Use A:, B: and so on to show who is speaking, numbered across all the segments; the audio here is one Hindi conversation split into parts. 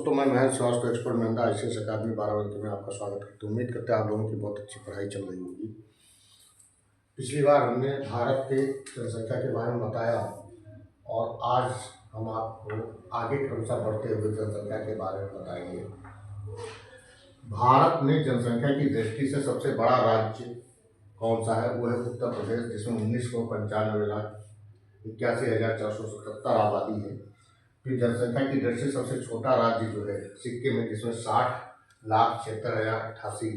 A: दोस्तों, मैं महेश स्वास्थ्य एक्सपर्ट महिंद्रा आईसीएस अकादमी बाराबंकी में आपका स्वागत करता हूँ। उम्मीद करते हैं आप लोगों की बहुत अच्छी पढ़ाई चल रही होगी। पिछली बार हमने भारत के जनसंख्या के बारे में बताया और आज हम आपको आगे क्रमशः बढ़ते हुए जनसंख्या के बारे में बताएंगे। भारत में जनसंख्या की दृष्टि से सबसे बड़ा राज्य कौन सा है? वो है उत्तर प्रदेश, जिसमें 19,95,81,477 आबादी है। फिर जनसंख्या की दृष्टि से सबसे छोटा राज्य जो है सिक्किम है, जिसमें 60,76,088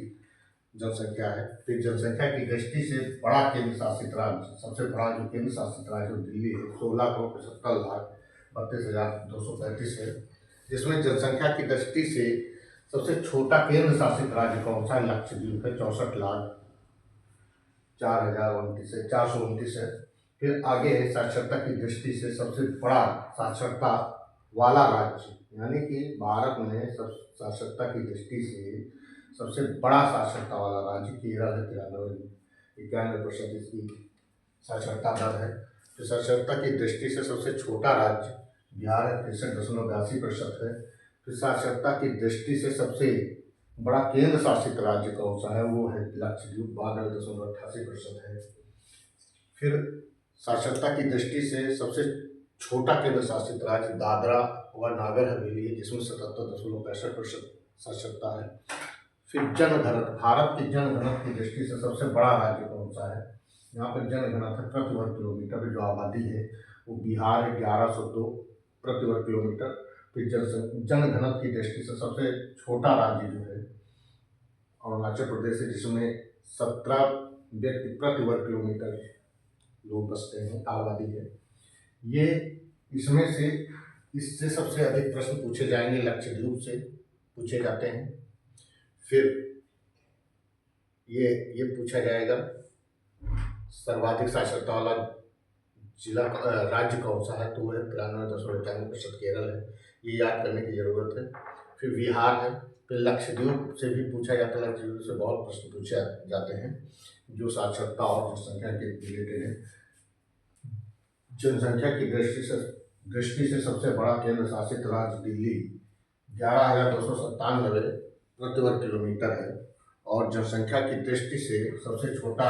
A: जनसंख्या है। फिर जनसंख्या की दृष्टि से बड़ा केंद्र शासित राज्य, सबसे बड़ा जो केंद्र शासित राज्य दिल्ली है, 16,75,32,235 है। जिसमें जनसंख्या की दृष्टि से सबसे छोटा केंद्र शासित राज्य कौन सा है? लक्षद्वीप है, 64,04,429 है। फिर आगे है साक्षरता की दृष्टि से सबसे बड़ा साक्षरता वाला राज्य, यानी कि भारत में सब साक्षरता की दृष्टि से सबसे बड़ा साक्षरता वाला राज्य केरल है, 91% इसकी साक्षरता दर है। फिर साक्षरता की दृष्टि से सबसे छोटा राज्य बिहार है, 63.82% है। फिर साक्षरता की दृष्टि से सबसे बड़ा केंद्र शासित राज्य कौन सा है? वो है लक्षद्वीप, 92.88% है। फिर साक्षरता की दृष्टि से सबसे छोटा केंद्र शासित राज्य दादरा व नागर हवेली है, जिसमें 77.65% साक्षरता है। फिर जनघनत्व, भारत की जनघनत्व की दृष्टि से सबसे बड़ा राज्य कौन सा है? यहाँ पर जनघनत्व प्रति वर्ग किलोमीटर में जो आबादी है वो बिहार है, 1102 प्रति वर्ग किलोमीटर। फिर जनघनत्व की दृष्टि से सबसे छोटा राज्य जो है अरुणाचल प्रदेश है, जिसमें 17 व्यक्ति प्रति वर्ग किलोमीटर लोग बसते हैं, आबादी है ये। इससे सबसे अधिक प्रश्न पूछे जाएंगे, लक्षद्वीप से पूछे जाते हैं। फिर ये पूछा जाएगा सर्वाधिक साक्षरता वाला जिला राज्य कौन सा है? तो वो है 93.91% केरल है। ये याद करने की जरूरत है। फिर बिहार है। फिर लक्षद्वीप से भी पूछा जाता है, लक्षद्वीप से बहुत प्रश्न पूछे जाते हैं जो साक्षरता और जनसंख्या के रिलेटेड है। जनसंख्या की दृष्टि से सबसे बड़ा केंद्र शासित राज्य दिल्ली, 11,297 प्रति वर्ग किलोमीटर है। और जनसंख्या की दृष्टि से सबसे छोटा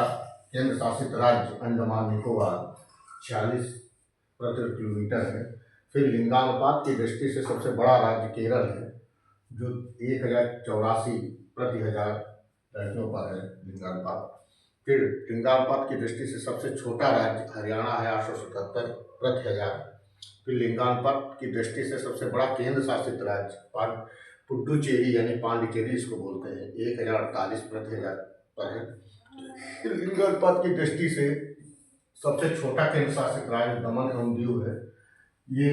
A: केंद्र शासित राज्य अंडमान निकोबार, 46 प्रति वर्ग किलोमीटर है। फिर लिंगानुपात की दृष्टि से सबसे बड़ा राज्य केरल है, जो 1,084 प्रति हजार लड़कियों पर है लिंगानुपात। फिर लिंगानुपात की दृष्टि से सबसे छोटा राज्य हरियाणा है, 877 प्रति हजार। फिर लिंगानुपात की दृष्टि से सबसे बड़ा केंद्र शासित राज्य पुडुचेरी यानी पांडिचेरी इसको बोलते हैं, 1,048 प्रति हजार पर है। फिर लिंगानुपात की दृष्टि से सबसे छोटा केंद्र शासित राज्य दमन एवं दीव है, ये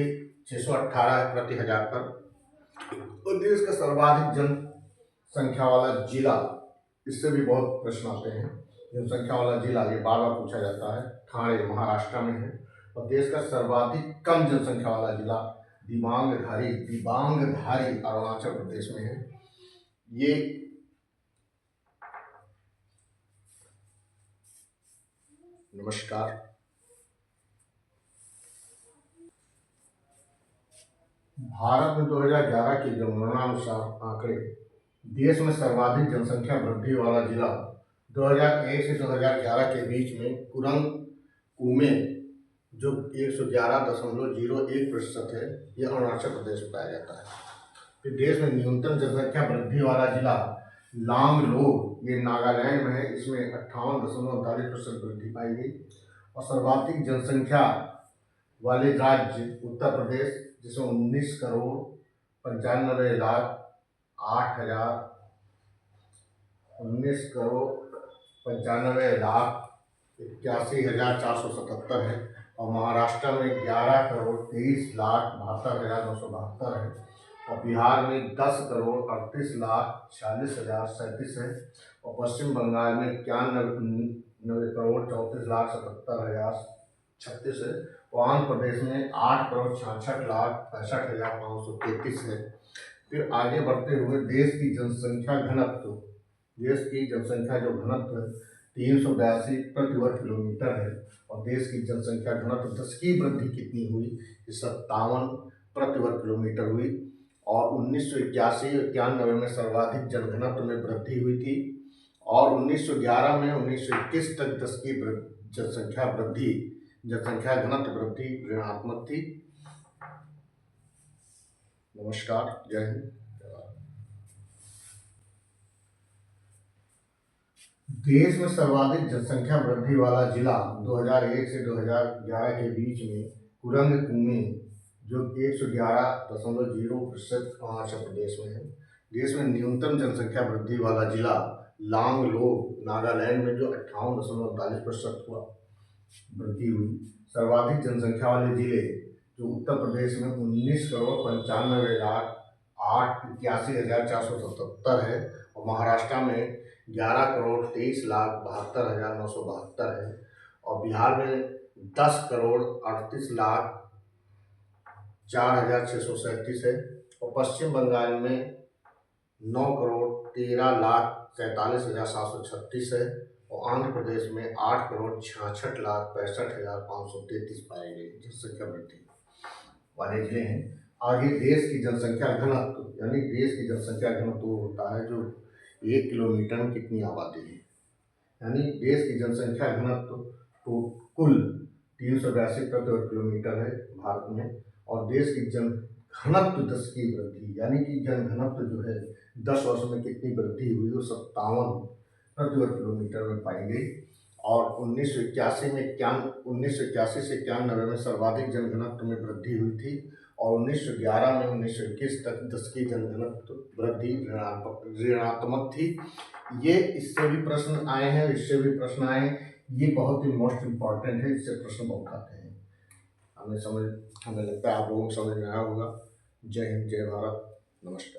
A: 618 प्रति हजार पर। और देश का सर्वाधिक जनसंख्या वाला जिला, इससे भी बहुत प्रश्न आते हैं। जनसंख्या वाला जिला ये बार बार पूछा जाता है, ठाणे महाराष्ट्र में है। और देश का सर्वाधिक कम जनसंख्या वाला जिला दिबांगधारी अरुणाचल प्रदेश में है। ये नमस्कार। भारत में 2011 की जनगणना अनुसार आंकड़े, देश में सर्वाधिक जनसंख्या वृद्धि वाला जिला 2001 से 2011 के बीच में कुमे जो 111.01% है, ये अरुणाचल प्रदेश में पाया जाता है। फिर देश में न्यूनतम जनसंख्या वृद्धि वाला जिला लांगलोग, ये नागालैंड में है, इसमें 58.39% वृद्धि पाई गई। और सर्वाधिक जनसंख्या वाले राज्य उत्तर प्रदेश, जिसमें 19,95,81,477 है। और महाराष्ट्र में 11,23,72,972 है। और बिहार में 10,38,46,037 है। और पश्चिम बंगाल में 91,34,77,036 है। और आंध्र प्रदेश में 8,66,65,533 है। फिर आगे बढ़ते हुए देश की जनसंख्या जो घनत्व है 382 प्रति वर्ग किलोमीटर है। और देश की जनसंख्या घनत्व 10 की वृद्धि कितनी हुई? 57 प्रति वर्ग किलोमीटर हुई। और 1981-91 में सर्वाधिक जनघनत्व में वृद्धि हुई थी, और 1911 में 1921 तक 10 की जनसंख्या घनत्व वृद्धि ऋणात्मक थी। नमस्कार, जय हिंद। देश में सर्वाधिक जनसंख्या वृद्धि वाला जिला 2001 से 2011 के बीच में कुरंग कुमे, जो 111.0% अरुणाचल प्रदेश में है। देश में न्यूनतम जनसंख्या वृद्धि वाला जिला लांगलोग नागालैंड में, जो 58.39% हुआ वृद्धि हुई। सर्वाधिक जनसंख्या वाले जिले जो उत्तर प्रदेश में 19,95,08,81,477 है, और महाराष्ट्र में 11,23,72,972 है, और बिहार में 10,38,04,637 है, और पश्चिम बंगाल में 9,13,47,736 है, और आंध्र प्रदेश में 8,66,65,533 पाए गए जनसंख्या वृद्धि वाले जिले हैं। आगे देश की जनसंख्या घनत्व, यानी देश की जनसंख्या घनत्व वो होता है जो 1 किलोमीटर में कितनी आबादी है, यानी देश की जनसंख्या घनत्व तो कुल 382 प्रति वर्ग किलोमीटर है भारत में, और देश की जन घनत्व 10 की वृद्धि, यानी कि जन घनत्व जो है 10 वर्षों में कितनी वृद्धि हुई, वो 57 प्रति वर्ग किलोमीटर में पाई गई। और 1981 से 91 में सर्वाधिक जनघनत्व में वृद्धि हुई थी, और 1911 में 1921 तक 10 की जनघनत्व वृद्धि ऋणात्मक थी। ये इससे भी प्रश्न आए हैं, इससे भी प्रश्न आए हैं। ये बहुत ही मोस्ट इम्पॉर्टेंट है, इससे प्रश्न बहुत आते हैं। हमें लगता है आप लोगों को समझ में आया होगा। जय हिंद, जय भारत, नमस्कार।